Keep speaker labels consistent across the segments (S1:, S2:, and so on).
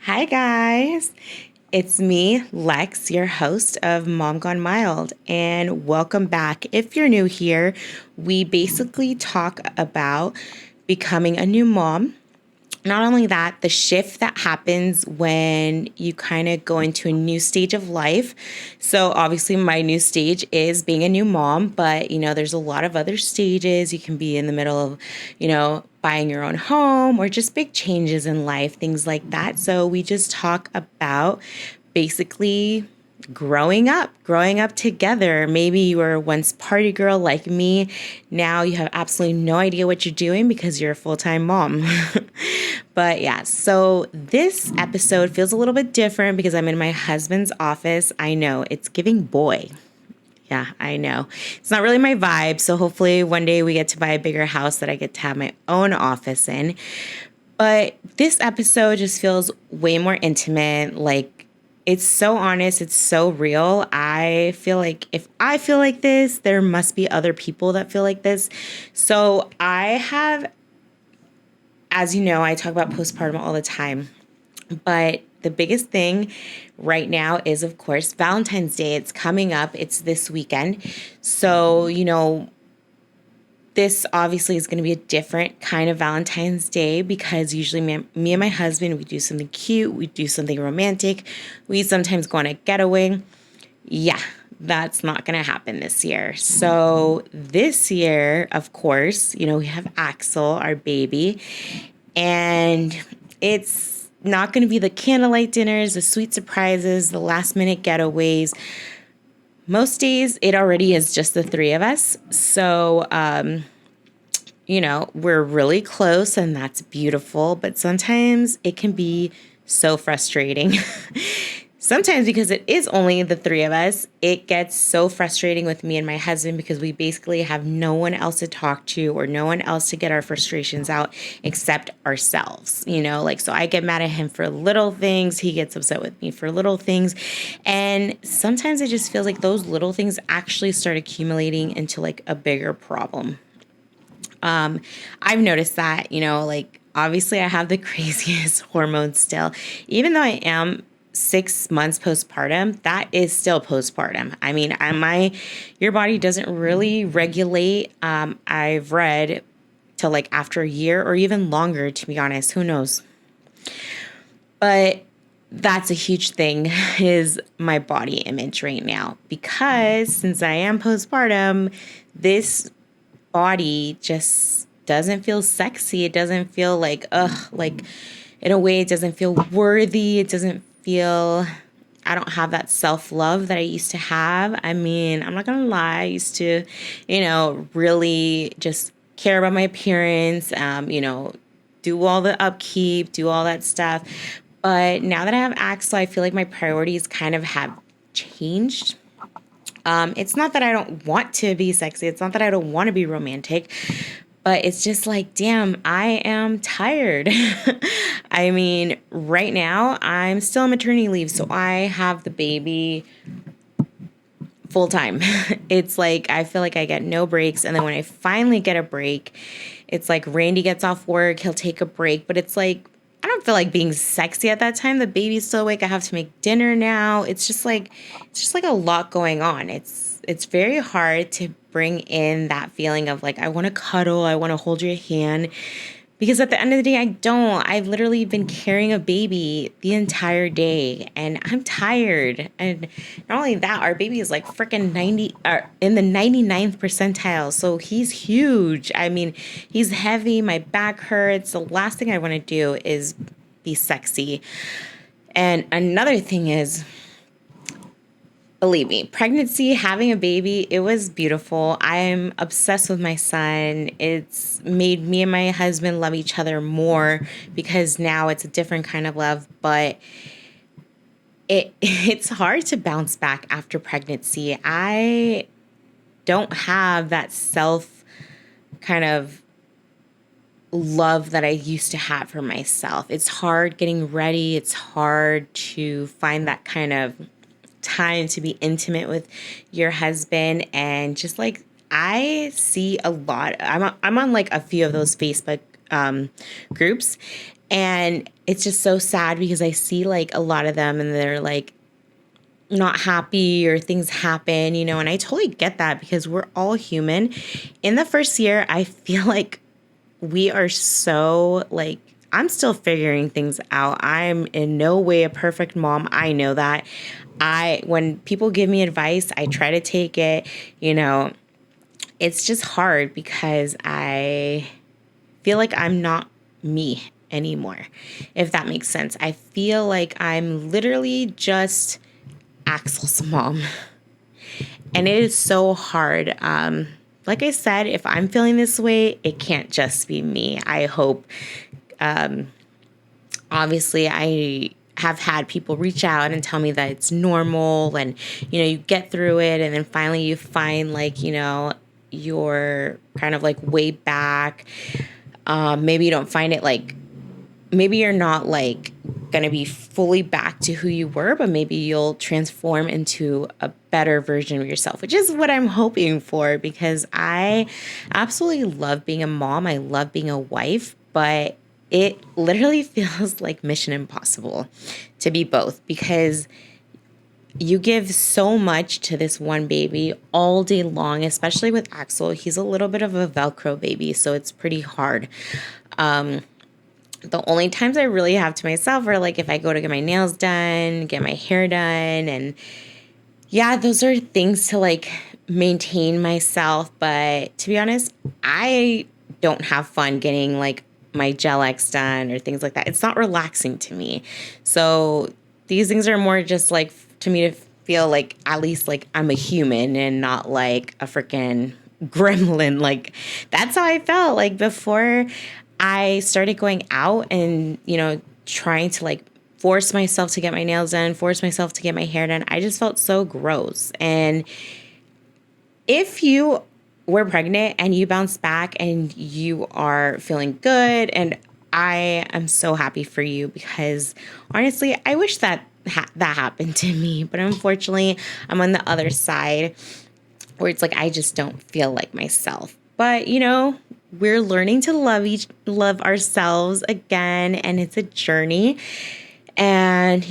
S1: Hi, guys. It's me, Lex, your host of Mom Gone Mild, and welcome back. If you're new here, we basically talk about becoming a new mom. Not only that, the shift that happens when you kind of go into a new stage of life. So, obviously, my new stage is being a new mom, but there's a lot of other stages. You can be in the middle of, buying your own home or just big changes in life, things like that. So, we just talk about basically growing up together. Maybe you were once party girl like me. Now you have absolutely no idea what you're doing because you're a full-time mom. But yeah, so this episode feels a little bit different because I'm in my husband's office. I know it's giving boy. Yeah, I know. It's not really my vibe. So hopefully one day we get to buy a bigger house that I get to have my own office in. But this episode just feels way more intimate. Like, it's so honest. It's so real. I feel like if I feel like this, there must be other people that feel like this. So I have, as you know, I talk about postpartum all the time. But the biggest thing right now is, of course, Valentine's Day. It's coming up. It's this weekend. So, this obviously is going to be a different kind of Valentine's Day because usually me and my husband, we do something cute, we do something romantic, we sometimes go on a getaway. Yeah, that's not going to happen this year. So this year, of course, we have Axel, our baby, and it's not going to be the candlelight dinners, the sweet surprises, the last minute getaways. Most days, it already is just the three of us. So, we're really close and that's beautiful, but sometimes it can be so frustrating. Sometimes because it is only the three of us, it gets so frustrating with me and my husband because we basically have no one else to talk to or no one else to get our frustrations out except ourselves, so I get mad at him for little things. He gets upset with me for little things. And sometimes it just feels like those little things actually start accumulating into like a bigger problem. I've noticed that, obviously I have the craziest hormones still, even though I am 6 months postpartum, that is still postpartum. I mean, your body doesn't really regulate. I've read till like after a year or even longer, to be honest, who knows? But that's a huge thing is my body image right now, because since I am postpartum, this body just doesn't feel sexy. It doesn't feel like, like in a way, it doesn't feel worthy. It doesn't feel, I don't have that self-love that I used to have. I mean, I'm not going to lie. I used to, really just care about my appearance, do all the upkeep, do all that stuff. But now that I have Axel, I feel like my priorities kind of have changed. It's not that I don't want to be sexy. It's not that I don't want to be romantic, but it's just like, damn, I am tired. I mean, right now I'm still on maternity leave, so I have the baby full time. It's like, I feel like I get no breaks. And then when I finally get a break, it's like Randy gets off work, he'll take a break, but it's like, I don't feel like being sexy at that time. The baby's still awake. I have to make dinner now. It's just like a lot going on. It's very hard to bring in that feeling of like, I want to cuddle, I want to hold your hand. Because at the end of the day, I don't. I've literally been carrying a baby the entire day and I'm tired. And not only that, our baby is like freaking 90 in the 99th percentile. So he's huge. I mean, he's heavy. My back hurts. The last thing I want to do is be sexy. And another thing is, believe me, pregnancy, having a baby, it was beautiful. I'm obsessed with my son. It's made me and my husband love each other more because now it's a different kind of love. But it's hard to bounce back after pregnancy. I don't have that self kind of love that I used to have for myself. It's hard getting ready. It's hard to find that kind of time to be intimate with your husband. And just like, I see a lot, I'm on like a few of those Facebook groups, and it's just so sad because I see like a lot of them and they're like not happy or things happen, and I totally get that because we're all human. In the first year, I feel like we are so like, I'm still figuring things out. I'm in no way a perfect mom. I know that. When people give me advice, I try to take it, it's just hard because I feel like I'm not me anymore, if that makes sense. I feel like I'm literally just Axel's mom. And it is so hard. Like I said, if I'm feeling this way, it can't just be me. I hope, obviously, I have had people reach out and tell me that it's normal and, you get through it. And then finally you find like, you're kind of like way back. Maybe you don't find it like, maybe you're not like going to be fully back to who you were, but maybe you'll transform into a better version of yourself, which is what I'm hoping for because I absolutely love being a mom. I love being a wife, but it literally feels like mission impossible to be both because you give so much to this one baby all day long, especially with Axel. He's a little bit of a Velcro baby, so it's pretty hard. The only times I really have to myself are like if I go to get my nails done, get my hair done. And yeah, those are things to like maintain myself. But to be honest, I don't have fun getting like my gel X done or things like that. It's not relaxing to me. So these things are more just like to me to feel like at least like I'm a human and not like a freaking gremlin. Like that's how I felt like before I started going out and, trying to like force myself to get my nails done, force myself to get my hair done. I just felt so gross. And if you were pregnant and you bounce back and you are feeling good, and I am so happy for you because honestly, I wish that that happened to me. But unfortunately, I'm on the other side where it's like I just don't feel like myself. But, we're learning to love ourselves again, and it's a journey. And,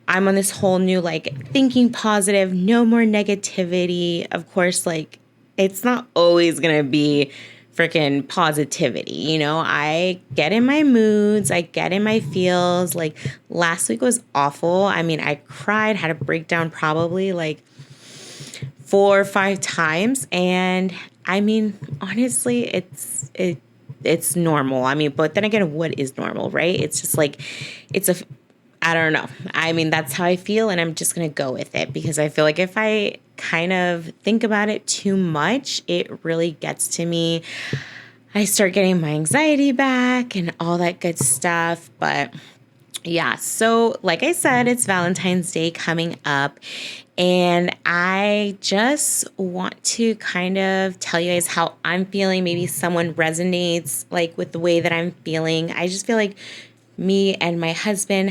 S1: I'm on this whole new, like, thinking positive, no more negativity. Of course, like, it's not always going to be freaking positivity. I get in my moods, I get in my feels. Like, last week was awful. I mean, I cried, had a breakdown probably, like, 4 or 5 times. And I mean, honestly, it's normal. I mean, but then again, what is normal, right? It's just like, I don't know. I mean, that's how I feel, and I'm just going to go with it because I feel like if I kind of think about it too much, it really gets to me. I start getting my anxiety back and all that good stuff. But yeah, so like I said, it's Valentine's Day coming up. And I just want to kind of tell you guys how I'm feeling. Maybe someone resonates like with the way that I'm feeling. I just feel like me and my husband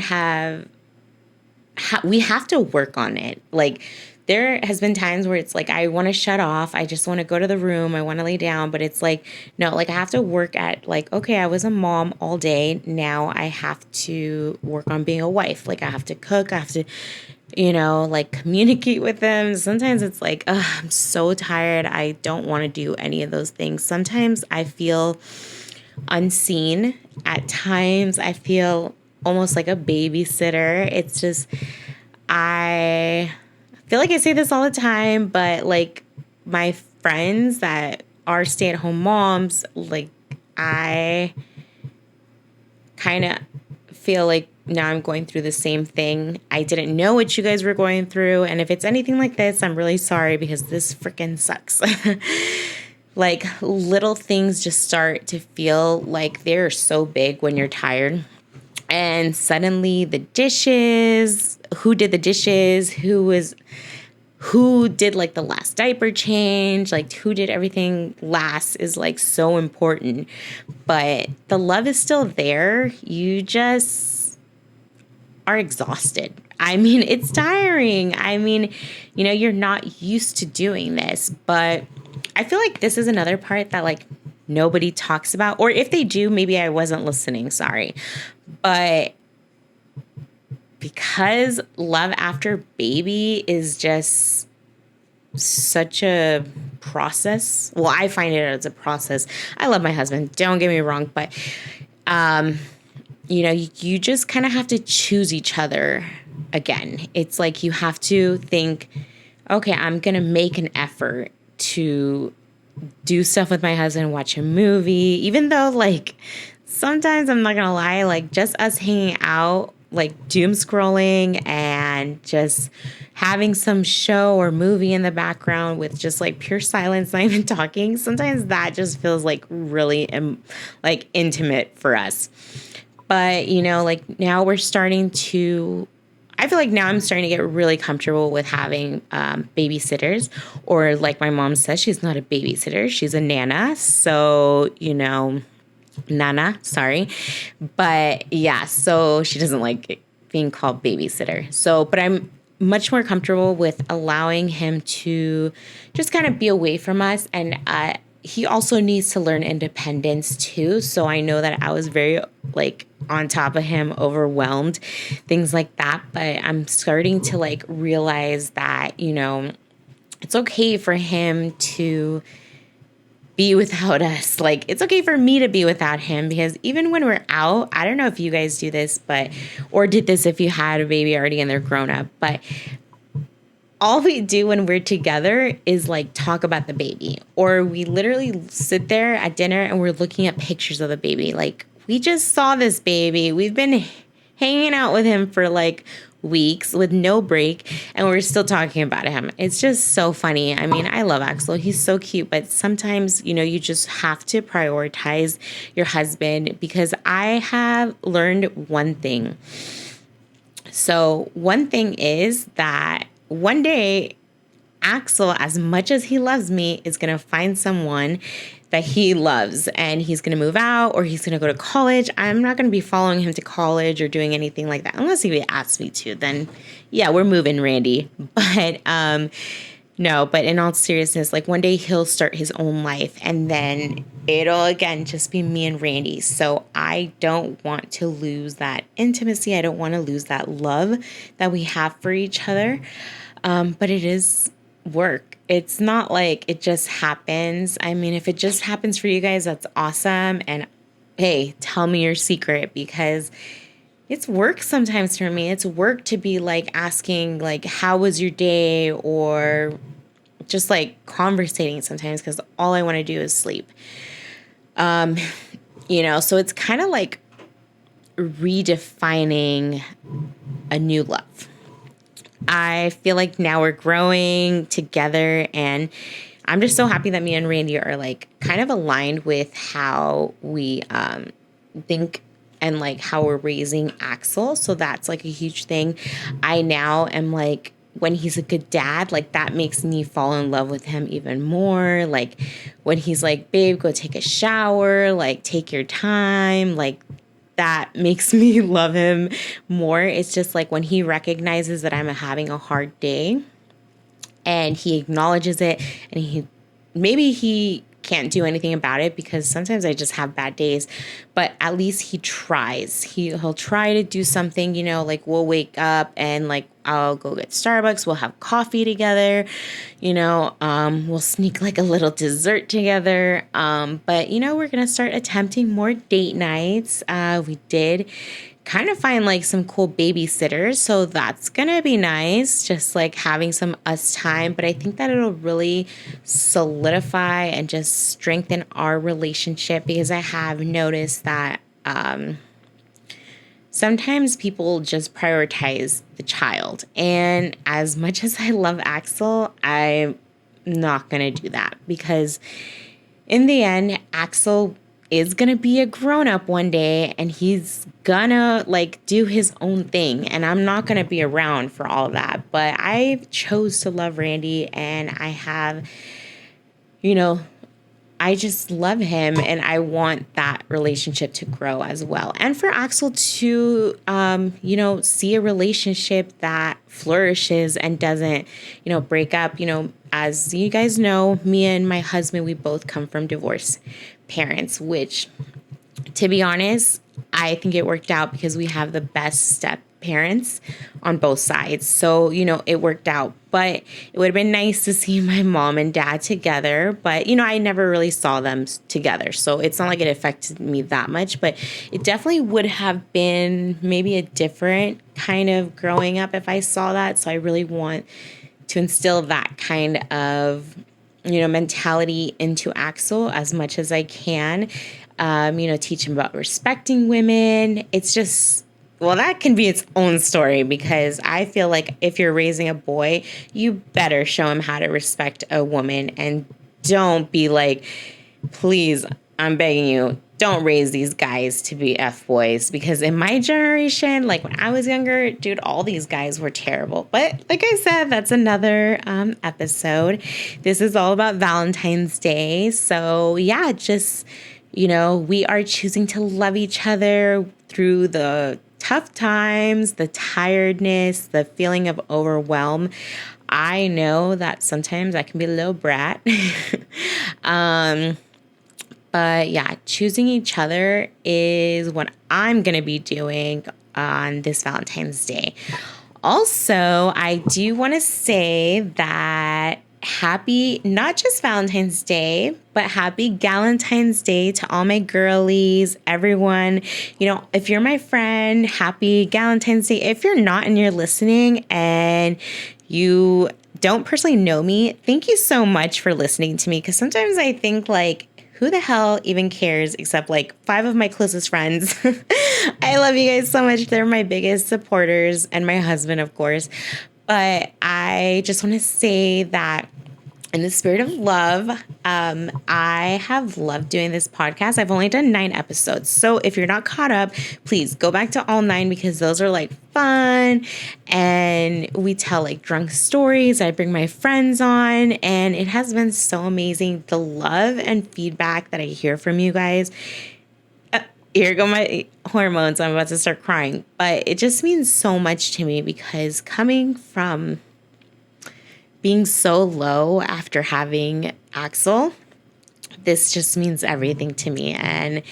S1: we have to work on it. Like there has been times where it's like, I want to shut off. I just want to go to the room. I want to lay down. But it's like, no, like I have to work at like, okay, I was a mom all day. Now I have to work on being a wife. Like I have to cook. I have to, like communicate with them. Sometimes it's like, I'm so tired. I don't want to do any of those things. Sometimes I feel unseen. At times I feel almost like a babysitter. It's just, I feel like I say this all the time, but like my friends that are stay-at-home moms, like I kind of feel like now I'm going through the same thing. I didn't know what you guys were going through. And if it's anything like this, I'm really sorry because this freaking sucks. Like little things just start to feel like they're so big when you're tired. And suddenly the dishes, who did the dishes, who did like the last diaper change, like who did everything last is like so important. But the love is still there. You just are exhausted. I mean, it's tiring. I mean, you're not used to doing this, but I feel like this is another part that like nobody talks about, or if they do, maybe I wasn't listening, sorry. But because love after baby is just such a process. Well, I find it as a process. I love my husband, don't get me wrong, but you just kind of have to choose each other again. It's like you have to think, okay, I'm going to make an effort to do stuff with my husband, watch a movie, even though like sometimes I'm not going to lie, like just us hanging out, like doom scrolling and just having some show or movie in the background with just like pure silence, not even talking. Sometimes that just feels like really like intimate for us. But, like now we're starting to, I feel like now I'm starting to get really comfortable with having babysitters, or like my mom says, she's not a babysitter, she's a nana. So, Nana, sorry. But yeah, so she doesn't like being called babysitter. So, but I'm much more comfortable with allowing him to just kind of be away from us. And he also needs to learn independence too. So I know that I was very like on top of him, overwhelmed, things like that. But I'm starting to like realize that, it's okay for him to be without us. Like, it's okay for me to be without him, because even when we're out, I don't know if you guys do this, or did this if you had a baby already and they're grown up, but all we do when we're together is like talk about the baby, or we literally sit there at dinner and we're looking at pictures of the baby. Like, we just saw this baby. We've been hanging out with him for like weeks with no break, and we're still talking about him. It's just so funny. I mean, I love Axel. He's so cute, but sometimes, you just have to prioritize your husband, because I have learned one thing. So one thing is that one day Axel, as much as he loves me, is going to find someone that he loves, and he's going to move out, or he's going to go to college. I'm not going to be following him to college or doing anything like that unless he asks me to. Then yeah, we're moving, Randy. But no, but in all seriousness, like one day he'll start his own life, and then it'll again just be me and Randy. So I don't want to lose that intimacy. I don't want to lose that love that we have for each other. But it is work. It's not like it just happens. I mean, if it just happens for you guys, that's awesome. And hey, tell me your secret, because it's work sometimes for me. It's work to be like asking like, how was your day? Or just like conversating sometimes, because all I want to do is sleep. So it's kind of like redefining a new love. I feel like now we're growing together, and I'm just so happy that me and Randy are like kind of aligned with how we think and like how we're raising Axel. So that's like a huge thing. I now am like, when he's a good dad, like that makes me fall in love with him even more. Like when he's like, babe, go take a shower, like take your time, like that makes me love him more. It's just like when he recognizes that I'm having a hard day and he acknowledges it, and maybe he can't do anything about it because sometimes I just have bad days, but at least he tries. He'll try to do something, like we'll wake up and like I'll go get Starbucks, we'll have coffee together, we'll sneak like a little dessert together. But we're gonna start attempting more date nights. We did kind of find like some cool babysitters, so that's gonna be nice, just like having some us time. But I think that it'll really solidify and just strengthen our relationship, because I have noticed that sometimes people just prioritize the child, and as much as I love Axel, I'm not gonna do that, because in the end, Axel is going to be a grown-up one day, and he's gonna like do his own thing, and I'm not going to be around for all of that. But I chose to love Randy, and I have, I just love him, and I want that relationship to grow as well. And for Axel to, see a relationship that flourishes and doesn't, break up. As you guys know, me and my husband, we both come from divorce parents, which, to be honest, I think it worked out because we have the best step parents on both sides. So, it worked out. But it would have been nice to see my mom and dad together. But, I never really saw them together. So it's not like it affected me that much. But it definitely would have been maybe a different kind of growing up if I saw that. So I really want to instill that kind of, mentality into Axel as much as I can. Teach him about respecting women. It's just, well, that can be its own story, because I feel like if you're raising a boy, you better show him how to respect a woman, and don't be like, please, I'm begging you, don't raise these guys to be F-boys, because in my generation, like when I was younger, dude, all these guys were terrible. But like I said, that's another episode. This is all about Valentine's Day. So yeah, just, we are choosing to love each other through the tough times, the tiredness, the feeling of overwhelm. I know that sometimes I can be a little brat. But yeah, choosing each other is what I'm going to be doing on this Valentine's Day. Also, I do want to say that happy, not just Valentine's Day, but happy Galentine's Day to all my girlies, everyone. If you're my friend, happy Galentine's Day. If you're not and you're listening and you don't personally know me, thank you so much for listening to me. Because sometimes I think like, who the hell even cares except like 5 of my closest friends. I love you guys so much. They're my biggest supporters, and my husband, of course. But I just want to say that in the spirit of love, I have loved doing this podcast. I've only done 9 episodes. So if you're not caught up, please go back to all 9, because those are like fun. And we tell like drunk stories. I bring my friends on, and it has been so amazing. The love and feedback that I hear from you guys. Here go my hormones. I'm about to start crying. But it just means so much to me, because coming from being so low after having Axel, this just means everything to me. And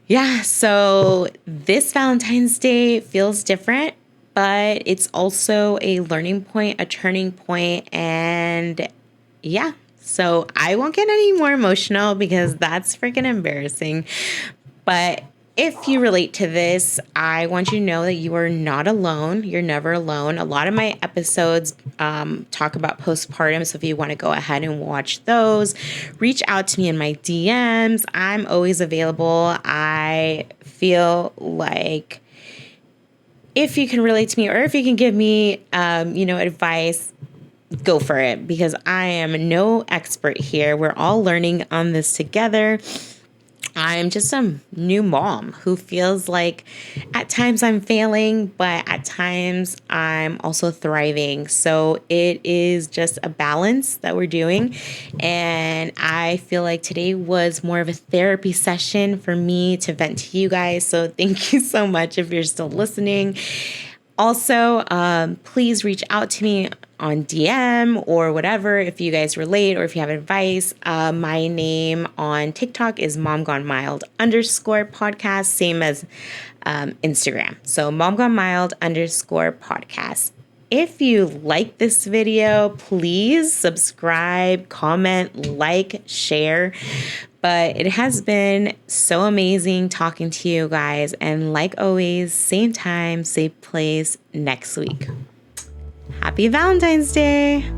S1: yeah, so this Valentine's Day feels different, but it's also a learning point, a turning point. And yeah, so I won't get any more emotional because that's freaking embarrassing. But if you relate to this, I want you to know that you are not alone. You're never alone. A lot of my episodes talk about postpartum. So if you want to go ahead and watch those, reach out to me in my DMs. I'm always available. I feel like if you can relate to me, or if you can give me, advice, go for it, because I am no expert here. We're all learning on this together. I'm just a new mom who feels like at times I'm failing, but at times I'm also thriving. So it is just a balance that we're doing. And I feel like today was more of a therapy session for me to vent to you guys. So thank you so much if you're still listening. Also, please reach out to me on DM or whatever if you guys relate or if you have advice. My name on TikTok is momgonemild_podcast, same as Instagram. So momgonemild_podcast. If you like this video, please subscribe, comment, like, share. But it has been so amazing talking to you guys. And like always, same time, same place next week. Happy Valentine's Day.